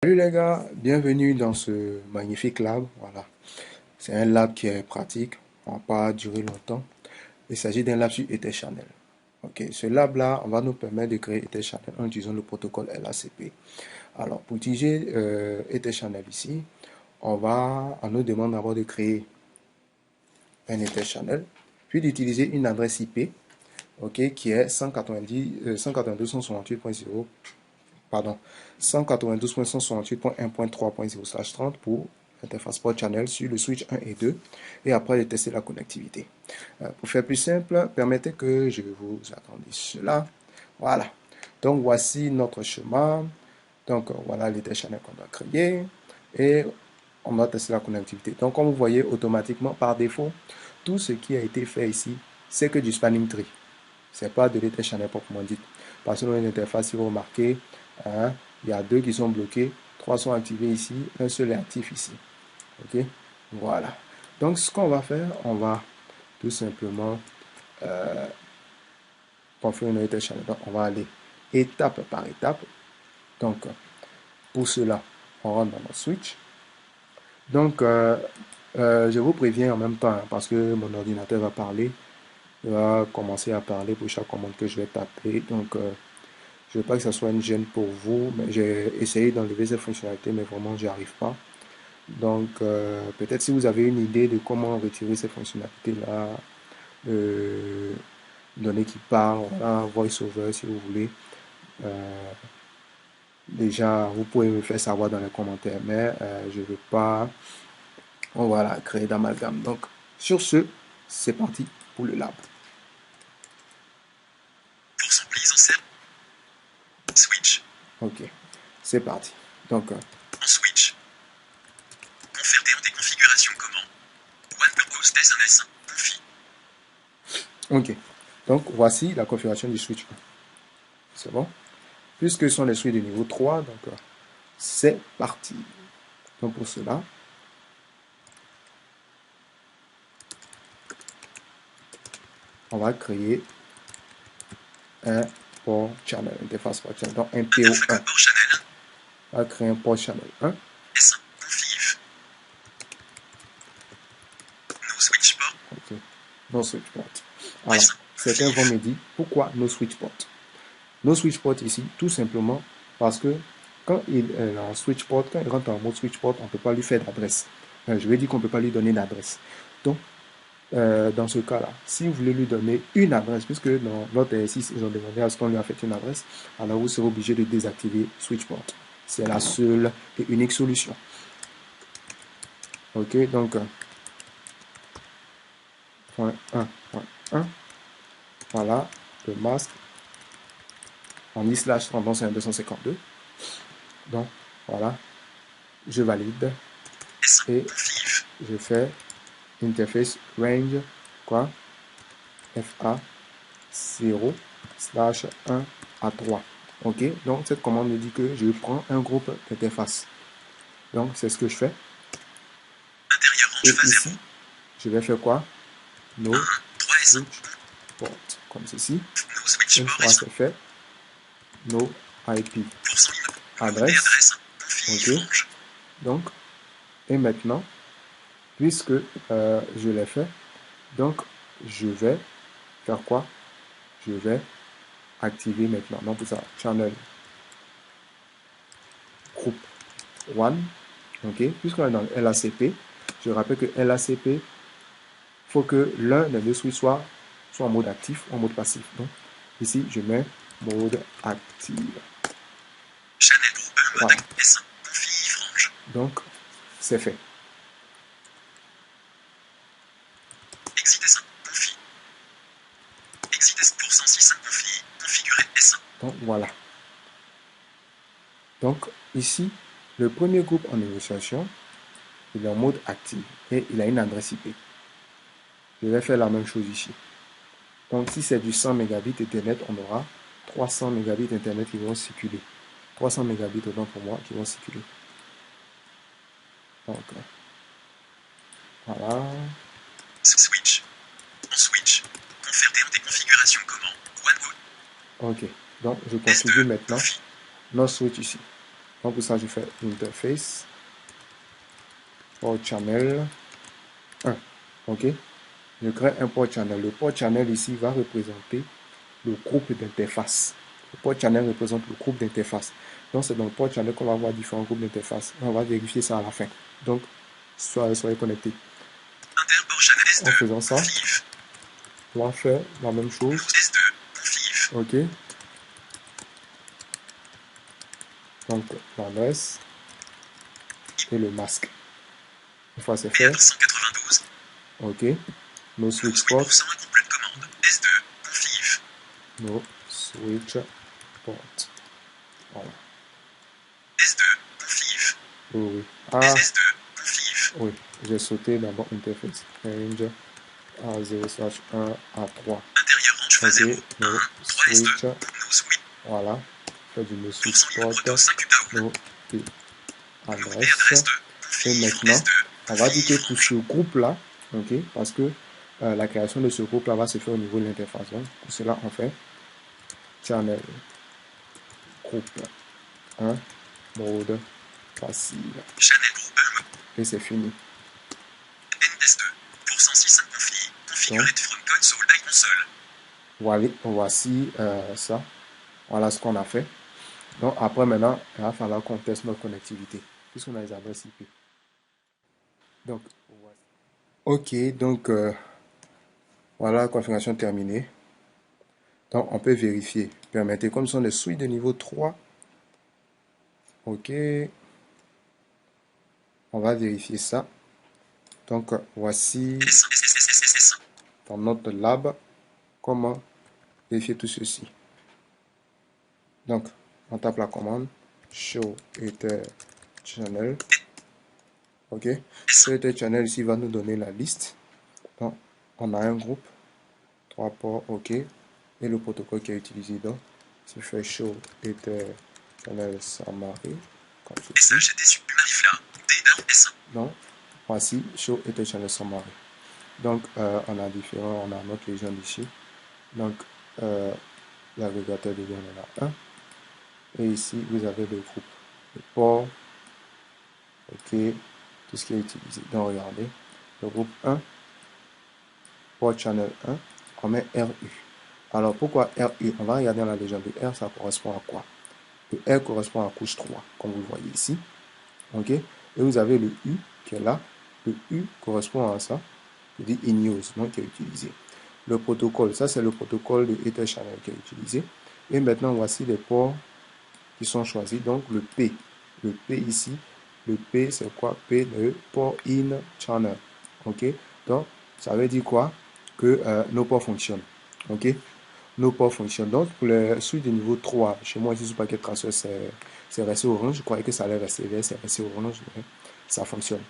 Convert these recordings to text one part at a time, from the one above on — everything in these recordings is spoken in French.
Salut les gars, bienvenue dans ce magnifique lab. Voilà, c'est un lab qui est pratique, on va pas durer longtemps. Il s'agit d'un lab sur Etherchannel. Ok, ce lab-là, on va nous permettre de créer Etherchannel en utilisant le protocole LACP. Alors, pour utiliser Etherchannel ici, on nous demande d'abord de créer un Etherchannel, puis d'utiliser une adresse IP, ok, qui est 192.168.0, pardon, 192.168.1.3.0/30 pour l'interface port channel sur le switch 1 et 2 et après de tester la connectivité. Pour faire plus simple, permettez que je vous agrandisse cela. Voilà. Donc voici notre chemin. Donc voilà les channels qu'on a créés et on va tester la connectivité. Donc comme vous voyez automatiquement par défaut, tout ce qui a été fait ici, c'est que du spanning tree. C'est pas de l'Etherchannel proprement dit. Parce que dans une interface, si vous remarquez, hein, il y a deux qui sont bloqués, trois sont activés ici, un seul est actif ici. Ok, voilà. Donc ce qu'on va faire, on va tout simplement configurer notre Etherchannel. Donc on va aller étape par étape. Donc pour cela, on rentre dans notre switch. Donc je vous préviens en même temps, hein, parce que mon ordinateur va parler. Il va commencer à parler pour chaque commande que je vais taper. Donc je ne veux pas que ça soit une gêne pour vous, mais j'ai essayé d'enlever cette fonctionnalité, mais vraiment, j'y arrive pas. Donc, peut-être si vous avez une idée de comment retirer cette fonctionnalité-là, données qui parlent, voilà, VoiceOver si vous voulez, euh, déjà, vous pouvez me faire savoir dans les commentaires, mais je ne veux pas, voilà, créer d'amalgame. Donc, sur ce, c'est parti pour le lab. Please en serve. Switch. Ok, c'est parti. Donc, En switch. Converter en déconfiguration comment. One purpose SNS. Config. ok. Donc, voici la configuration du switch 1. C'est bon? Puisque ce sont les switches de niveau 3, donc c'est parti. Donc pour cela, on va créer un port channel, interface port channel, donc un PO1. Port channel. On va créer un port channel 1. S. Config. No switch port. Ok, no switch port. Alors, certains vont me dire, pourquoi no switch port? No switch port ici, tout simplement parce que quand il est en switch port, quand il rentre en mode switch port, on ne peut pas lui faire d'adresse. Je vais dire qu'on ne peut pas lui donner d'adresse. Donc, dans ce cas-là, si vous voulez lui donner une adresse, puisque dans l'autre exercice, ils ont demandé à ce qu'on lui affecte une adresse, alors vous serez obligé de désactiver SwitchPort. C'est la seule et unique solution. Ok, donc, point 1, point 1, voilà, le masque, on dit slash tendance 252. Donc, voilà, je valide et je fais interface range, quoi, FA 0 slash 1 à 3. Ok, donc cette commande me dit que je prends un groupe d'interface. Donc c'est ce que je fais. Et ici, je vais faire quoi? No switch port. Comme ceci. Une fois c'est fait, no IP adresse. Ok. Donc, et maintenant, puisque je l'ai fait, donc je vais faire quoi? Je vais activer maintenant. Donc pour ça, channel group 1. Ok, puisqu'on est dans le LACP, je rappelle que LACP, il faut que l'un des deux switches soit en mode actif ou en mode passif. Donc, ici, je mets mode actif. Voilà. Donc, c'est fait. Donc, voilà. Donc, ici, le premier groupe en négociation, il est en mode actif et il a une adresse IP. Je vais faire la même chose ici. Donc, si c'est du 100 mégabits Ethernet, on aura 300 mégabits Internet qui vont circuler. 300 mégabits autant pour moi qui vont circuler. Donc, voilà. Switch. En switch. Converter en déconfiguration comment. One mode. Ok. Donc, je configure maintenant notre switch ici. Donc pour ça, je fais interface port channel 1. OK? Je crée un port channel. Le port channel ici va représenter le groupe d'interface. Le port channel représente le groupe d'interface. Donc c'est dans le port channel qu'on va avoir différents groupes d'interface. On va vérifier ça à la fin. Donc soyez connectés. Interport channel S2. En faisant ça, Config. on va faire la même chose. S2. Config. OK? Donc l'adresse et le masque. Une fois c'est fait, 192. OK. No switch Switch port. pour 101 complète commande. S2. Config. No switch port. Voilà. S2. Config. Oui, oui. Ah, S2. Config. oui. J'ai sauté d'abord interface range A0/1 à 3. Intérieur range phase 0. OK. No 3 S2. switch. No switch. Voilà. Fait du no switch Pour 100 port. proto 5 down. No et Et adresse. adresse 2. Et Config. maintenant, S2. on va dire que pour ce groupe-là, OK, parce que la création de ce groupe-là va se faire au niveau de l'interface. Donc, pour cela, on fait channel groupe 1 mode facile. Channel groupe 1. Et c'est fini. NS2. Pour 106 config. Configurate from console by console. Voilà, voici ça. Voilà ce qu'on a fait. Donc après maintenant, il va falloir qu'on teste notre connectivité, puisqu'on a les adresses IP. Donc, ok, donc voilà la configuration terminée. Donc on peut vérifier. Permettez, comme ce sont des suites de niveau 3. Ok. On va vérifier ça. Donc voici dans notre lab comment vérifier tout ceci. Donc on tape la commande show ether channel. Ok. Show ether channel ici va nous donner la liste. Donc on a un groupe, 3 ports, ok. Et le protocole qui est utilisé. Donc je fais show ether channel summary comme ceci. Donc voici show ether channel summary. Donc, on a différents, on a notre légende ici. Donc, l'agrégateur de lien, on en a un. Et ici, vous avez le groupe, le port, ok, tout ce qui est utilisé. Donc, regardez, le groupe 1, port channel 1, on met RU. Alors, pourquoi RU? On va regarder dans la légende. Le R, ça correspond à quoi? Le R correspond à couche 3, comme vous le voyez ici. Ok, et vous avez le U qui est là. Le U correspond à ça. Je dis in-use, donc qui est utilisé. Le protocole, ça c'est le protocole de Ether Channel qui est utilisé. Et maintenant, voici les ports qui sont choisis. Donc le P. Le P ici, le P c'est quoi? P, le port in channel. Ok? Donc, ça veut dire quoi? Que nos ports fonctionnent. Ok? Nos ports fonctionnent. Donc, pour les suites de niveau 3, chez moi ici, sur paquet transfert, c'est resté orange. Je croyais que ça allait rester vert, c'est resté orange. Mais ça fonctionne.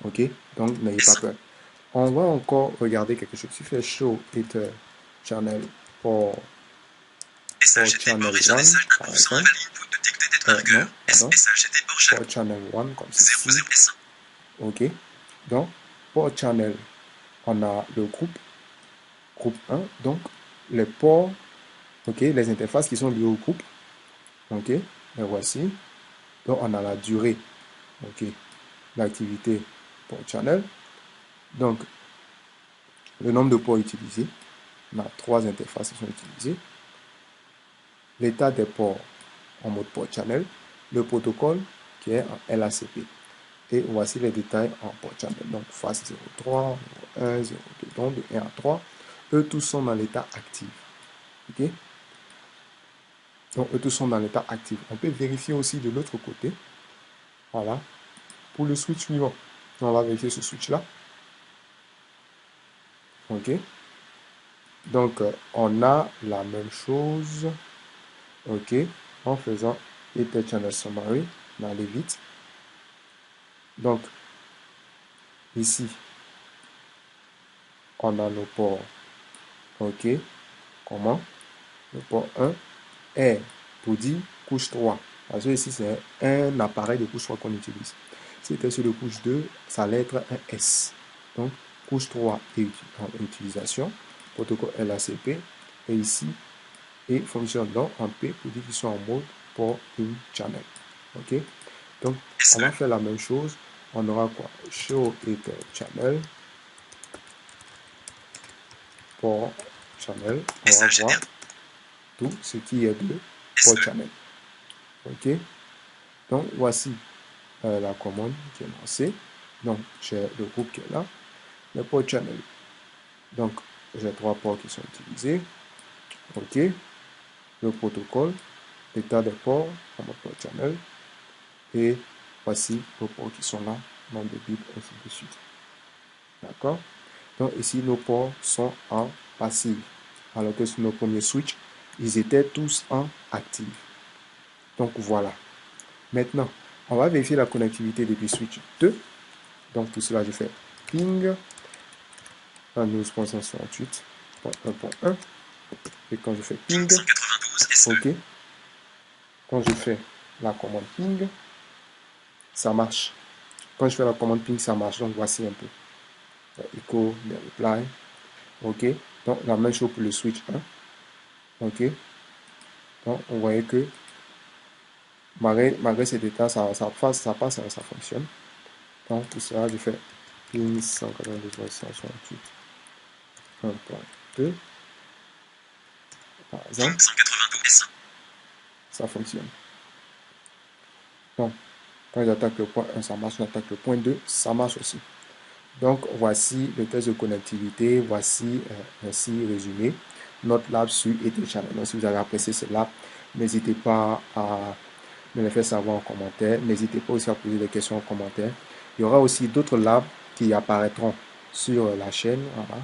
Ok? Donc, n'ayez pas peur. On va encore regarder quelque chose. Tu fais show ether channel pour channel 1, par exemple. Non, pardon. Pour channel 1, comme ceci. Ok. Donc, pour channel, on a le groupe 1. Donc, les ports, ok, les interfaces qui sont liées au groupe. Ok. Et voici. Donc, on a la durée, ok, l'activité pour channel. Donc, le nombre de ports utilisés. On a 3 interfaces qui sont utilisées. L'état des ports en mode port channel, le protocole qui est en LACP. Et voici les détails en port channel. Donc, phase 03, 01, 02, donc de 1 à 3. Eux tous sont dans l'état actif. Ok? Donc, eux tous sont dans l'état actif. On peut vérifier aussi de l'autre côté. Voilà. Pour le switch suivant, on va vérifier ce switch-là. Ok? Donc, on a la même chose. Ok? En faisant Ether Channel Summary, on va aller vite. Donc, ici, on a nos ports. Ok. Comment? Le port 1 est pour dire couche 3. Parce que ici, c'est un appareil de couche 3 qu'on utilise. Si c'était sur le couche 2, ça allait être un S. Donc, couche 3 est en utilisation. Protocole LACP. Et ici, et fonctionne donc en P pour dire qu'ils sont en mode port in channel. Ok. Donc, on va faire la même chose. On aura quoi? Show Ether channel. Port channel. On va voir tout ce qui est de port channel. OK? Donc, voici la commande qui est lancée. Donc, j'ai le groupe qui est là. Le port channel. Donc, j'ai 3 ports qui sont utilisés. OK. Le protocole, l'état des ports, en mode port channel. Et voici les ports qui sont là, nombre de bits, ainsi de suite. D'accord? Donc, ici, nos ports sont en passif. Alors que sur nos premiers switches, ils étaient tous en actif. Donc, voilà. Maintenant, on va vérifier la connectivité depuis switch 2. Donc, pour cela, je fais ping 12.168.1.1. Et quand je fais ping, OK. Quand je fais la commande ping, ça marche. Quand je fais la commande ping, ça marche. Donc, voici un peu. Echo, reply. OK. Donc, la même chose pour le switch 1. OK. Donc, on voyait que malgré cet état, ça passe, ça fonctionne. Donc, pour cela, je fais ping 192.168.1.2. Par exemple, ça fonctionne. Donc, quand j'attaque le point 1, ça marche. J'attaque le point 2, ça marche aussi. Donc, voici le test de connectivité. Voici ainsi résumé notre lab sur Ether Channel. Donc, si vous avez apprécié ce lab, n'hésitez pas à me le faire savoir en commentaire. N'hésitez pas aussi à poser des questions en commentaire. Il y aura aussi d'autres labs qui apparaîtront sur la chaîne. Voilà.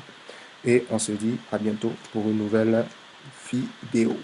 Et on se dit à bientôt pour une nouvelle vidéo.